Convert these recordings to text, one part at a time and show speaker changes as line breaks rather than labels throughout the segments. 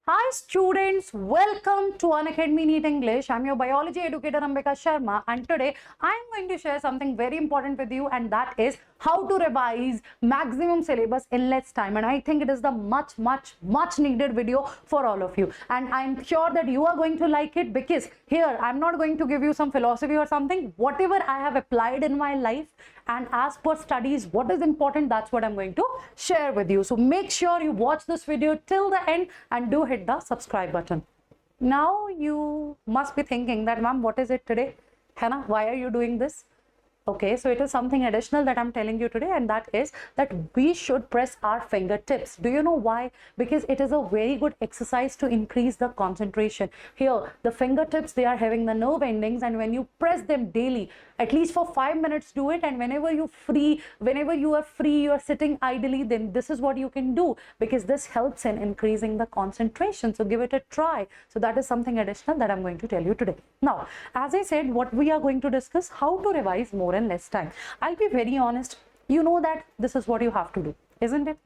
Hi students, welcome to Unacademy NEET English. I'm your biology educator Ambika Sharma, and today I'm going to share something very important with you, and that is how to revise maximum syllabus in less time. And I think it is the much needed video for all of you, and I'm sure that you are going to like it, because here I'm not going to give you some philosophy or something. Whatever I have applied in my life and as per studies, what is important, that's what I'm going to share with you. So make sure you watch this video till the end and do hit the subscribe button. Now you must be thinking that, ma'am, what is it today? Hannah, why are you doing this? Okay, so it is something additional that I'm telling you today, and that is that we should press our fingertips. Do you know why? Because it is a very good exercise to increase the concentration. Here, the fingertips, they are having the nerve endings, and when you press them daily, at least for 5 minutes, do it. And whenever you are free, you are sitting idly, then this is what you can do, because this helps in increasing the concentration. So give it a try. So that is something additional that I'm going to tell you today. Now, as I said, what we are going to discuss, how to revise more in less time. I'll be very honest. You know that this is what you have to do, isn't it?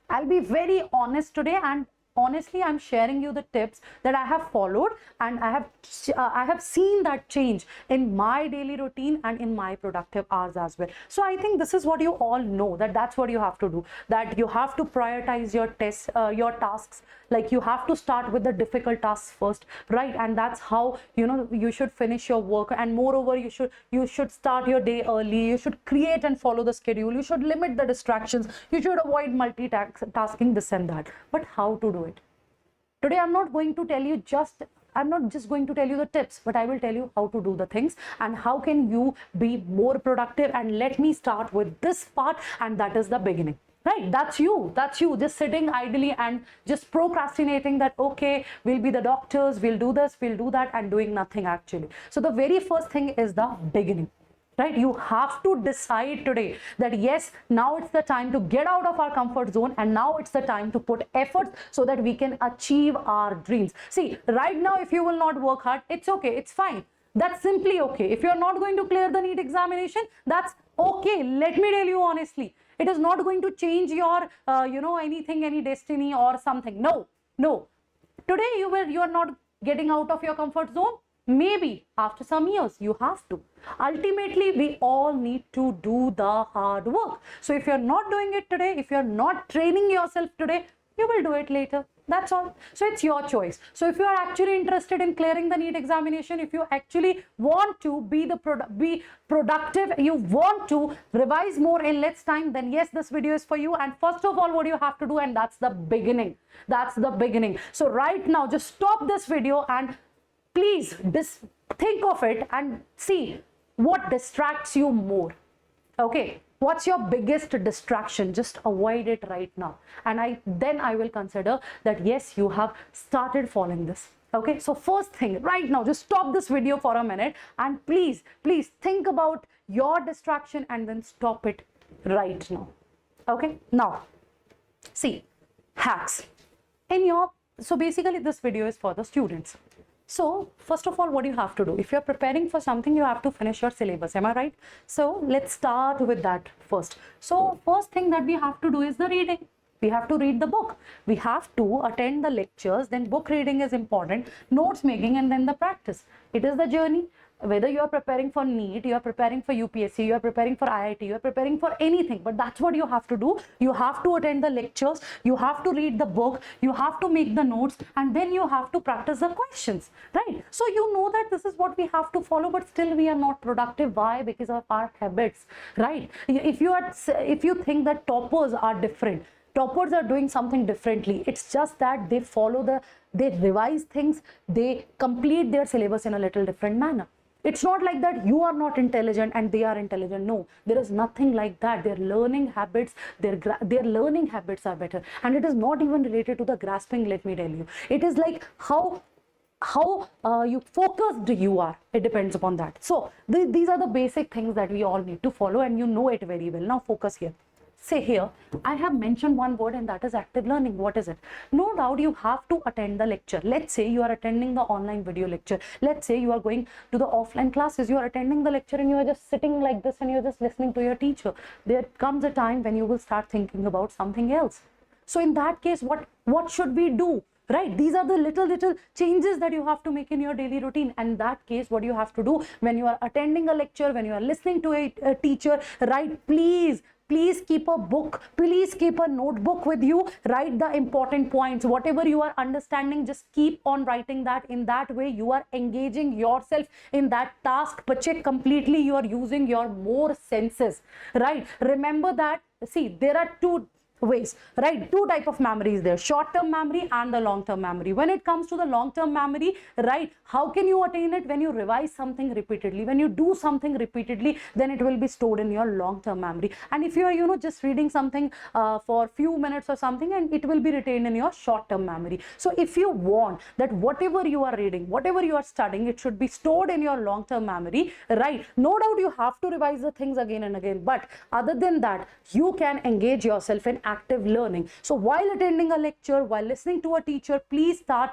I'll be very honest today, and honestly, I'm sharing you the tips that I have followed, and I have seen that change in my daily routine and in my productive hours as well. So I think this is what you all know, that that's what you have to do, that you have to prioritize your tests, your tasks. Like, you have to start with the difficult tasks first, right? And that's how you should finish your work. And moreover, you should start your day early. You should create and follow the schedule. You should limit the distractions. You should avoid multitasking, this and that. But how to do it? Today, I'm not just going to tell you the tips, but I will tell you how to do the things and how can you be more productive. And let me start with this part, and that is the beginning. Right, that's you just sitting idly and just procrastinating that, okay, we'll be the doctors, we'll do this, we'll do that, and doing nothing actually. So the very first thing is the beginning. Right, you have to decide today that yes, now it's the time to get out of our comfort zone, and now it's the time to put efforts so that we can achieve our dreams. See, right now, if you will not work hard, it's okay, it's fine. That's simply okay. If you're not going to clear the NEET examination, that's okay. Let me tell you honestly, it is not going to change your any destiny or something. No. Today you are not getting out of your comfort zone. Maybe after some years you have to. Ultimately, we all need to do the hard work. So if you're not doing it today, if you're not training yourself today, you will do it later. That's all. So it's your choice. So if you are actually interested in clearing the NEET examination, if you actually want to be productive, you want to revise more in less time, then yes, this video is for you. And first of all, what you have to do, and that's the beginning. That's the beginning. So right now, just stop this video and please think of it and see what distracts you more. Okay, what's your biggest distraction? Just avoid it right now, and then I will consider that yes, you have started following this. Okay, so first thing right now, just stop this video for a minute and please think about your distraction and then stop it right now. Okay, now see, hacks so basically this video is for the students. So first of all, what you have to do, if you're preparing for something, you have to finish your syllabus. Am I right? So let's start with that first. So first thing that we have to do is the reading. We have to read the book. We have to attend the lectures. Then book reading is important, notes making, and then the practice. It is the journey. Whether you are preparing for NEET, you are preparing for UPSC, you are preparing for IIT, you are preparing for anything, but that's what you have to do. You have to attend the lectures, you have to read the book, you have to make the notes, and then you have to practice the questions, right? So you know that this is what we have to follow, but still we are not productive. Why? Because of our habits, right? If you think that toppers are different, toppers are doing something differently. It's just that they revise things, they complete their syllabus in a little different manner. It's not like that you are not intelligent and they are intelligent. No, there is nothing like that. Their learning habits, their learning habits are better, and it is not even related to the grasping. Let me tell you, it is like how you focused you are. It depends upon that. So these are the basic things that we all need to follow, and you know it very well. Now focus here. Say here, I have mentioned one word, and that is active learning. What is it? No doubt you have to attend the lecture. Let's say you are attending the online video lecture. Let's say you are going to the offline classes. You are attending the lecture and you are just sitting like this and you're just listening to your teacher. There comes a time when you will start thinking about something else. So in that case, what should we do? right? These are the little changes that you have to make in your daily routine. And in that case, what you have to do when you are attending a lecture, when you are listening to a teacher, right, please keep a book, please keep a notebook with you. Write the important points, whatever you are understanding, just keep on writing that. In that way you are engaging yourself in that task, but completely you are using your more senses, right? Remember that, see, there are two ways, right? Two type of memories there, short-term memory and the long-term memory. When it comes to the long-term memory, right, how can you attain it? When you revise something repeatedly, when you do something repeatedly, then it will be stored in your long-term memory. And if you are just reading something for few minutes or something, and it will be retained in your short-term memory. So if you want that whatever you are reading, whatever you are studying, it should be stored in your long-term memory, right? No doubt you have to revise the things again and again, but other than that, you can engage yourself in active learning. So while attending a lecture, while listening to a teacher, please start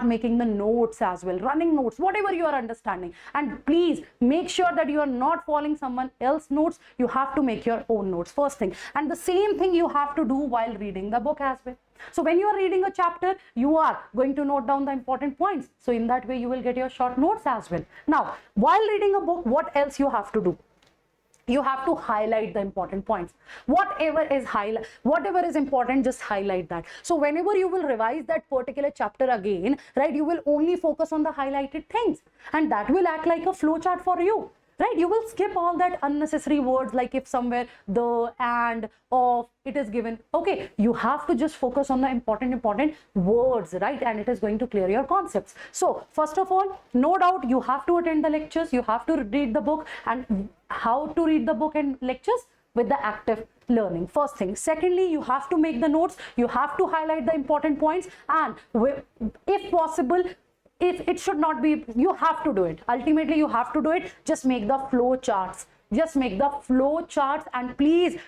making the notes as well, running notes, whatever you are understanding. And please make sure that you are not following someone else's notes. You have to make your own notes, first thing. And the same thing you have to do while reading the book as well. So when you are reading a chapter, you are going to note down the important points. So in that way, you will get your short notes as well. Now, while reading a book, what else you have to do? You have to highlight the important points. Whatever is important, just highlight that. So whenever you will revise that particular chapter again, right, you will only focus on the highlighted things, and that will act like a flow chart for you, right? You will skip all that unnecessary words, like if somewhere the, and, of, it is given. Okay, you have to just focus on the important words, right? And it is going to clear your concepts. So first of all, no doubt you have to attend the lectures, you have to read the book. And how to read the book and lectures? With the active learning, first thing. Secondly, you have to make the notes, you have to highlight the important points, and if possible, if it should not be, you have to do it. Ultimately, you have to do it. Just make the flow charts. Just make the flow charts, and please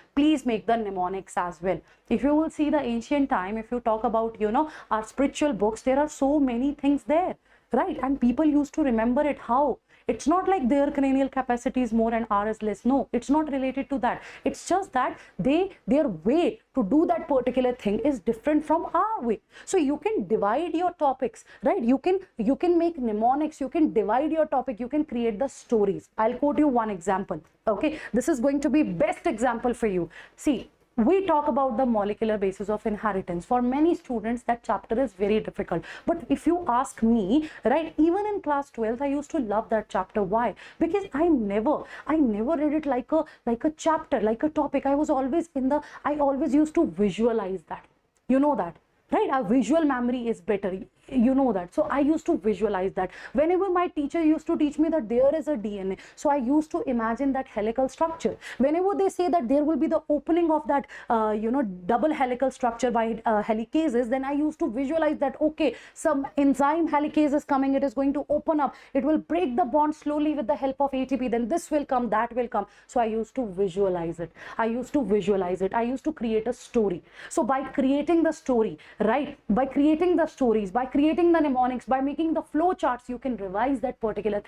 make the mnemonics as well. If you will see the ancient time, if you talk about, our spiritual books, there are so many things there, right? And people used to remember it. How? It's not like their cranial capacity is more and ours is less. No, it's not related to that. It's just that their way to do that particular thing is different from our way. So you can divide your topics, right? You can make mnemonics, you can divide your topic, you can create the stories. I'll quote you one example. Okay, this is going to be best example for you. See, we talk about the molecular basis of inheritance. For many students, that chapter is very difficult. But if you ask me, right, even in class 12th, I used to love that chapter. Why? Because I never read it like a chapter, like a topic. I always used to visualize that. You know that, right? Our visual memory is better. You know that. So I used to visualize that. Whenever my teacher used to teach me that there is a DNA, so I used to imagine that helical structure. Whenever they say that there will be the opening of that double helical structure by helicases, then I used to visualize that, okay, some enzyme helicase is coming, it is going to open up, it will break the bond slowly with the help of ATP, then this will come, that will come. So I used to visualize it. I used to create a story. So by creating the story, right, by creating the stories, by creating the mnemonics, by making the flow charts, you can revise that particular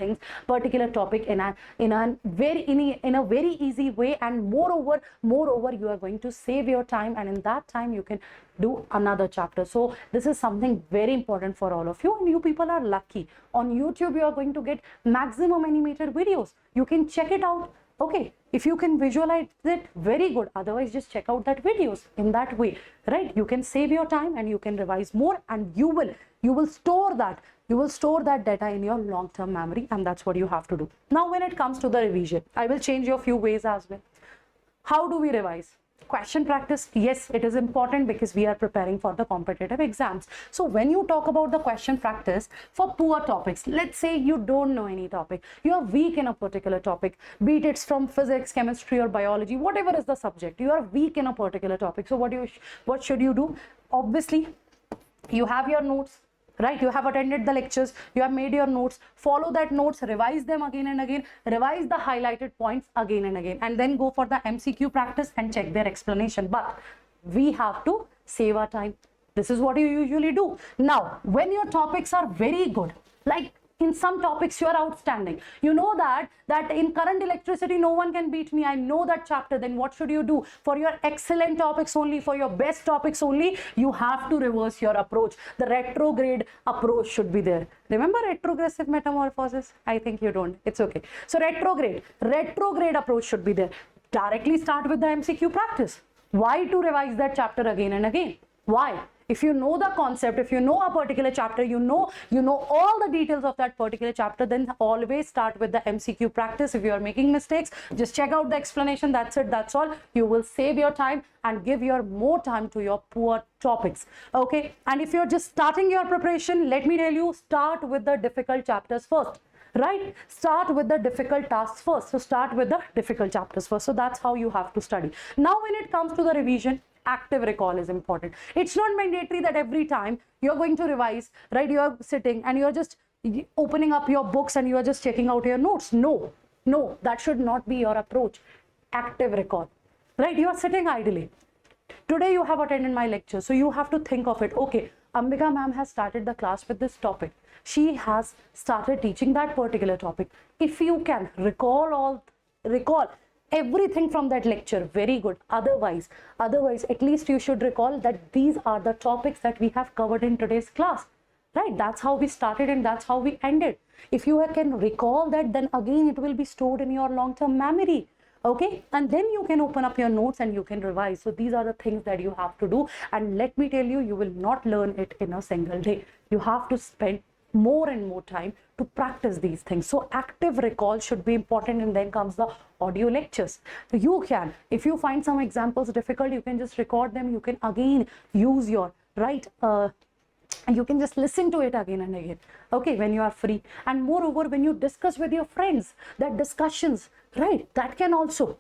topic in a very easy way. And moreover, you are going to save your time, and in that time you can do another chapter. So this is something very important for all of you, and you people are lucky. On YouTube, you are going to get maximum animated videos. You can check it out. Okay, if you can visualize it, very good. Otherwise, just check out that videos. In that way, right, you can save your time and you can revise more, and you will store that data in your long-term memory, and that's what you have to do. Now, when it comes to the revision, I will change your few ways as well. How do we revise? Question practice, yes, it is important because we are preparing for the competitive exams. So when you talk about the question practice for poor topics, let's say you don't know any topic, you are weak in a particular topic, be it it's from physics, chemistry, or biology, whatever is the subject, you are weak in a particular topic. So what should you do? Obviously, you have your notes, right? You have attended the lectures, you have made your notes, follow that notes, revise them again and again, revise the highlighted points again and again, and then go for the MCQ practice and check their explanation. But we have to save our time. This is what you usually do. Now, when your topics are very good, like in some topics you are outstanding. You know that in current electricity no one can beat me. I know that chapter. Then what should you do? For your excellent topics only, for your best topics only, you have to reverse your approach. The retrograde approach should be there. Remember retrogressive metamorphosis? I think you don't. It's okay. So retrograde approach should be there. Directly start with the MCQ practice. Why to revise that chapter again and again? Why? If you know the concept, if you know a particular chapter, you know all the details of that particular chapter, then always start with the MCQ practice. If you are making mistakes, just check out the explanation. That's it. That's all. You will save your time and give your more time to your poor topics. Okay. And if you're just starting your preparation, let me tell you, start with the difficult chapters first. Right? Start with the difficult tasks first. So start with the difficult chapters first. So that's how you have to study. Now, when it comes to the revision, active recall is important. It's not mandatory that every time you're going to revise, right? You're sitting and you're just opening up your books and you're just checking out your notes. No, that should not be your approach. Active recall, right? You are sitting idly. Today you have attended my lecture, so you have to think of it. Okay, Ambika ma'am has started the class with this topic. She has started teaching that particular topic. If you can recall everything from that lecture, very good. Otherwise, at least you should recall that these are the topics that we have covered in today's class, right? That's how we started and that's how we ended. If you can recall that, then again it will be stored in your long-term memory. Okay, and then you can open up your notes and you can revise. So these are the things that you have to do, and let me tell you, you will not learn it in a single day. You have to spend more and more time to practice these things. So active recall should be important, and then comes the audio lectures. So you can, if you find some examples difficult, you can just record them. You can again use your you can just listen to it again and again, okay, when you are free. And moreover, when you discuss with your friends, that discussions, right, that can also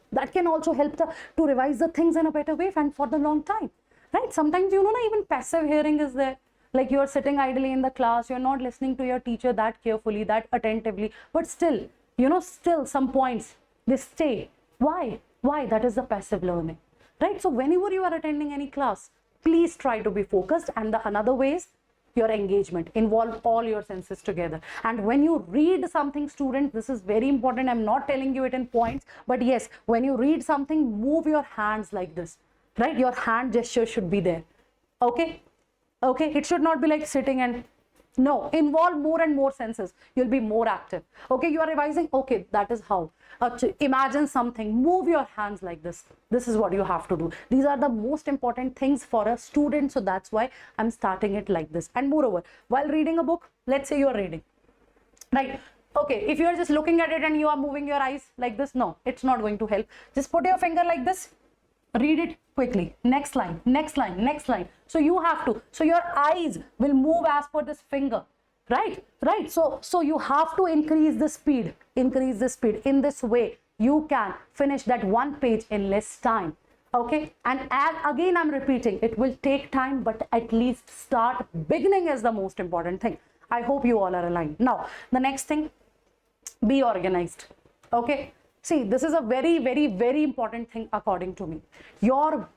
help to revise the things in a better way and for the long time, right? Sometimes, you know, even passive hearing is there. Like you are sitting idly in the class, you're not listening to your teacher that carefully, that attentively, but still, you know, still some points, they stay. Why? That is the passive learning, right? So whenever you are attending any class, please try to be focused. And the another way is your engagement. Involve all your senses together. And when you read something, students, this is very important. I'm not telling you it in points, but yes, when you read something, move your hands like this, right? Your hand gesture should be there. Okay, it should not be like sitting and no, involve more and more senses. You'll be more active. Okay, you are revising. Okay, that is how. Imagine something, move your hands like this. This is what you have to do. These are the most important things for a student. So that's why I'm starting it like this. And moreover, while reading a book, let's say you are reading, right? Okay, if you are just looking at it and you are moving your eyes like this, no, it's not going to help. Just put your finger like this. Read it quickly. Next line, next line, next line. So you have to. So your eyes will move as per this finger, right? So you have to increase the speed. Increase the speed. In this way, you can finish that one page in less time. Okay. And again, I'm repeating, it will take time, but at least start. Beginning is the most important thing. I hope you all are aligned. Now, the next thing, be organized. Okay. See, this is a very, very, very important thing according to me. Your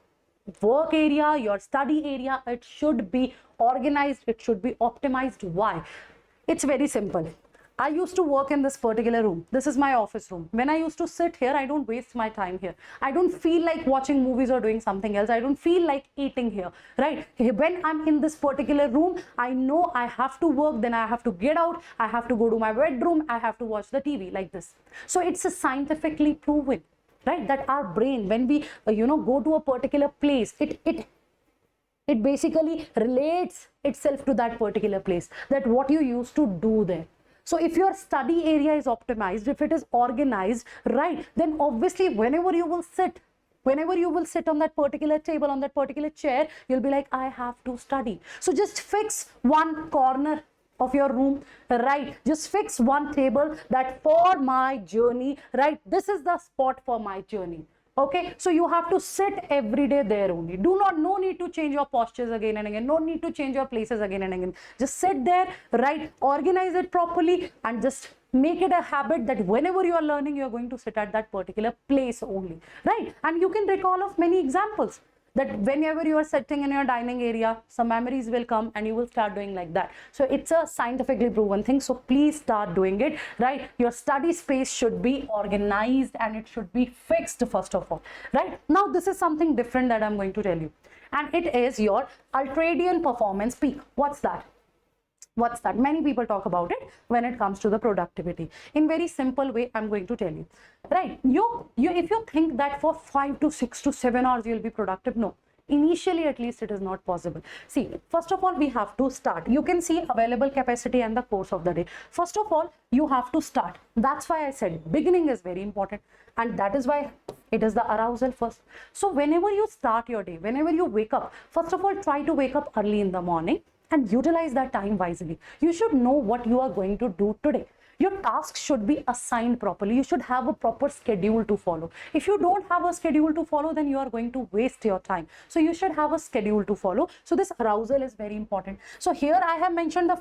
work area, your study area, it should be organized. It should be optimized. Why? It's very simple. I used to work in this particular room. This is my office room. When I used to sit here, I don't waste my time here. I don't feel like watching movies or doing something else. I don't feel like eating here, right? When I'm in this particular room, I know I have to work, then I have to get out. I have to go to my bedroom. I have to watch the TV like this. So it's a scientifically proven, right? That our brain, when we, go to a particular place, it basically relates itself to that particular place, that what you used to do there. So if your study area is optimized, if it is organized, right, then obviously whenever you will sit on that particular table, on that particular chair, you'll be like, I have to study. So just fix one corner of your room, right? Just fix one table that for my journey, right? This is the spot for my journey. Okay, so you have to sit every day there only. No need to change your postures again and again. No need to change your places again and again. Just sit there, right? Organize it properly and just make it a habit that whenever you are learning, you are going to sit at that particular place only, right? And you can recall of many examples. that whenever you are sitting in your dining area, some memories will come and you will start doing like that. So it's a scientifically proven thing. So please start doing it, right? Your study space should be organized and it should be fixed first of all, right? Now this is something different that I'm going to tell you, and it is your ultradian performance peak. What's that? What's that? Many people talk about it when it comes to the productivity. In very simple way, I'm going to tell you, right? You if you think that for 5 to 6 to 7 hours you'll be productive, no. Initially, at least, it is not possible. See, first of all, we have to start. You can see available capacity and the course of the day. First of all, you have to start. That's why I said beginning is very important, and that is why it is the arousal first. So whenever you start your day, whenever you wake up, first of all, try to wake up early in the morning and utilize that time wisely. You should know what you are going to do today. Your tasks should be assigned properly. You should have a proper schedule to follow. If you don't have a schedule to follow, then you are going to waste your time. So you should have a schedule to follow. So this arousal is very important. So here I have mentioned the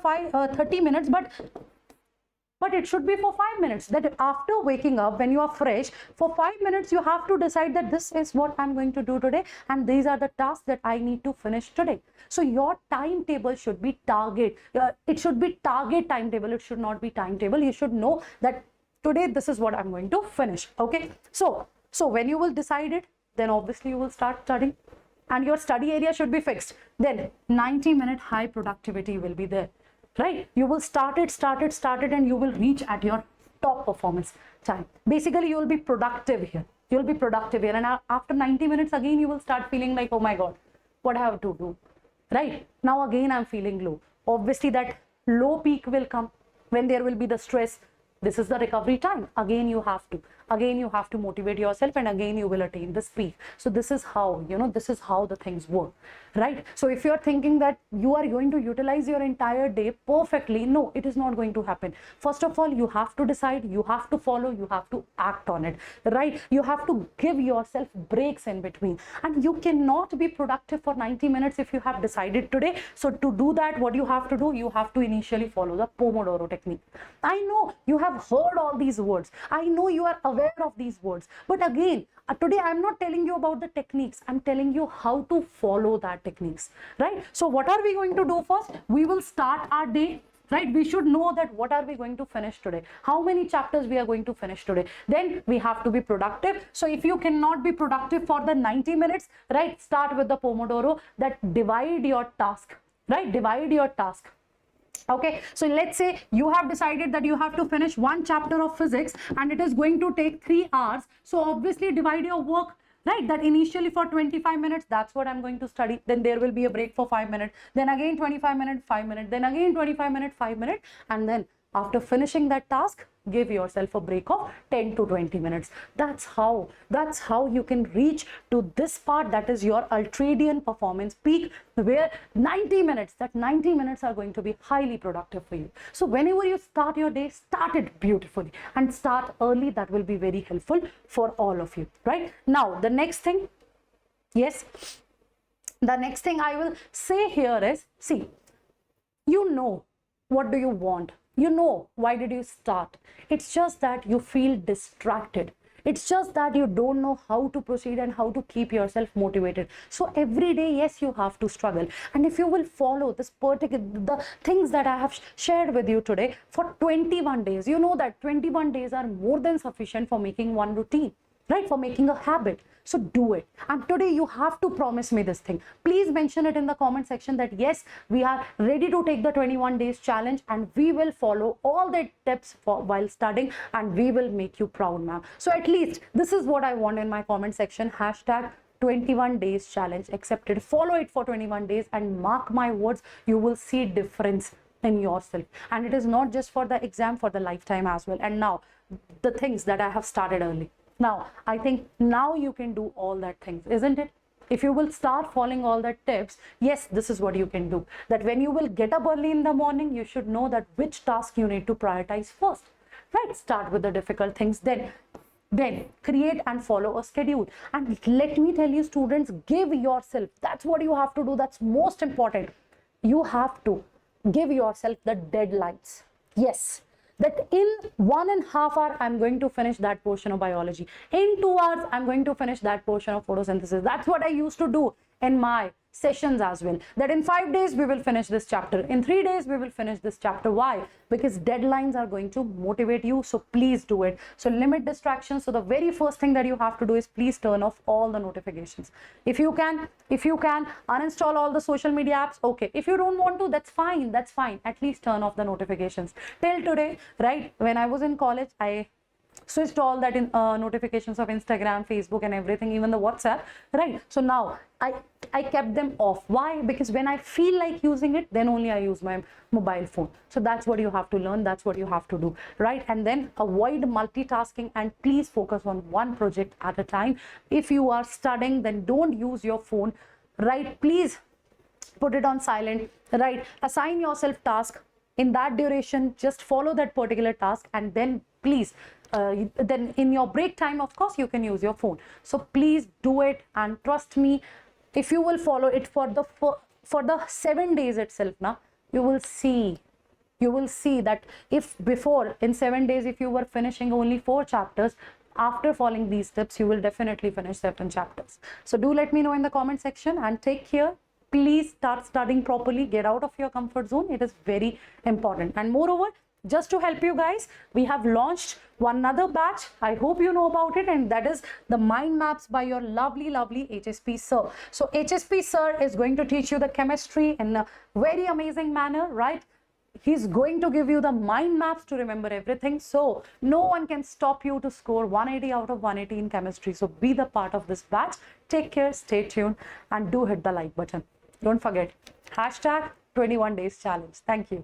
30 minutes, but it should be for 5 minutes. That after waking up, when you are fresh, for 5 minutes you have to decide that this is what I'm going to do today, and these are the tasks that I need to finish today. So your timetable should be target. It should be target timetable. It should not be timetable. You should know that today this is what I'm going to finish. Okay. So when you will decide it, then obviously you will start studying, and your study area should be fixed. Then 90-minute high productivity will be there. Right? You will start it, and you will reach at your top performance time. Basically, you will be productive here. You will be productive here. And after 90 minutes, again, you will start feeling like, oh my God, what I have to do? Right? Now, again, I'm feeling low. Obviously, that low peak will come when there will be the stress. This is the recovery time. Again, you have to motivate yourself, and again, you will attain this peak. So this is how, this is how the things work, right? So if you're thinking that you are going to utilize your entire day perfectly, no, it is not going to happen. First of all, you have to decide, you have to follow, you have to act on it, right? You have to give yourself breaks in between, and you cannot be productive for 90 minutes if you have decided today. So to do that, what you have to do, you have to initially follow the Pomodoro technique. I know you have heard all these words. I know you are aware of these words. But again, today I'm not telling you about the techniques. I'm telling you how to follow that techniques, right? So what are we going to do first? We will start our day, right? We should know that what are we going to finish today? How many chapters we are going to finish today? Then we have to be productive. So if you cannot be productive for the 90 minutes, right? Start with the Pomodoro, that divide your task, right? Divide your task. Okay, so let's say you have decided that you have to finish one chapter of physics and it is going to take 3 hours. So obviously divide your work, right? That initially for 25 minutes, that's what I'm going to study. Then there will be a break for 5 minutes. Then again 25 minutes, 5 minutes. Then again 25 minutes, 5 minutes. And then after finishing that task, give yourself a break of 10 to 20 minutes. That's how you can reach to this part, that is your ultradian performance peak, where 90 minutes are going to be highly productive for you. So whenever you start your day, start it beautifully and start early. That will be very helpful for all of you, right? Now the next thing, the next thing I will say here is, see, what do you want? Why did you start? It's just that you feel distracted. It's just that you don't know how to proceed and how to keep yourself motivated. So every day, yes, you have to struggle. And if you will follow the things that I have shared with you today for 21 days, you know that 21 days are more than sufficient for making one routine, right? For making a habit. So do it. And today you have to promise me this thing. Please mention it in the comment section that yes, we are ready to take the 21 days challenge and we will follow all the tips while studying, and we will make you proud, ma'am. So at least this is what I want in my comment section. Hashtag 21 days challenge accepted. Follow it for 21 days and mark my words, you will see difference in yourself. And it is not just for the exam, for the lifetime as well. And now the things that I have started early. Now, I think now you can do all that things, isn't it? If you will start following all the tips, yes, this is what you can do. That when you will get up early in the morning, you should know that which task you need to prioritize first, right? Start with the difficult things, then create and follow a schedule. And let me tell you, students, give yourself, that's what you have to do. That's most important. You have to give yourself the deadlines. Yes. That in 1.5 hours, I'm going to finish that portion of biology. In 2 hours, I'm going to finish that portion of photosynthesis. That's what I used to do in my sessions as well, that in 5 days we will finish this chapter, in 3 days we will finish this chapter. Why? Because deadlines are going to motivate you. So please do it. So limit distractions. So the very first thing that you have to do is please turn off all the notifications. If you can uninstall all the social media apps, okay. If you don't want to, that's fine, at least turn off the notifications. Till today, right, when I was in college, I switched all that in notifications of Instagram, Facebook and everything, even the WhatsApp, right? So now I kept them off. Why? Because when I feel like using it, then only I use my mobile phone. So that's what you have to learn, that's what you have to do, right? And then avoid multitasking and please focus on one project at a time. If you are studying, then don't use your phone, right? Please put it on silent, right? Assign yourself task. In that duration, just follow that particular task, and then please then in your break time, of course, you can use your phone. So please do it, and trust me, if you will follow it for the 7 days itself, now you will see that if before in 7 days if you were finishing only 4 chapters, after following these steps you will definitely finish 7 chapters. So do let me know in the comment section, and take care. Please start studying properly. Get out of your comfort zone. It is very important. And moreover, just to help you guys, we have launched one other batch. I hope you know about it, and that is the mind maps by your lovely HSP sir. So HSP sir is going to teach you the chemistry in a very amazing manner, right? He's going to give you the mind maps to remember everything. So no one can stop you to score 180 out of 180 in chemistry. So be the part of this batch. Take care, stay tuned, and do hit the like button. Don't forget, #21 days challenge. Thank you.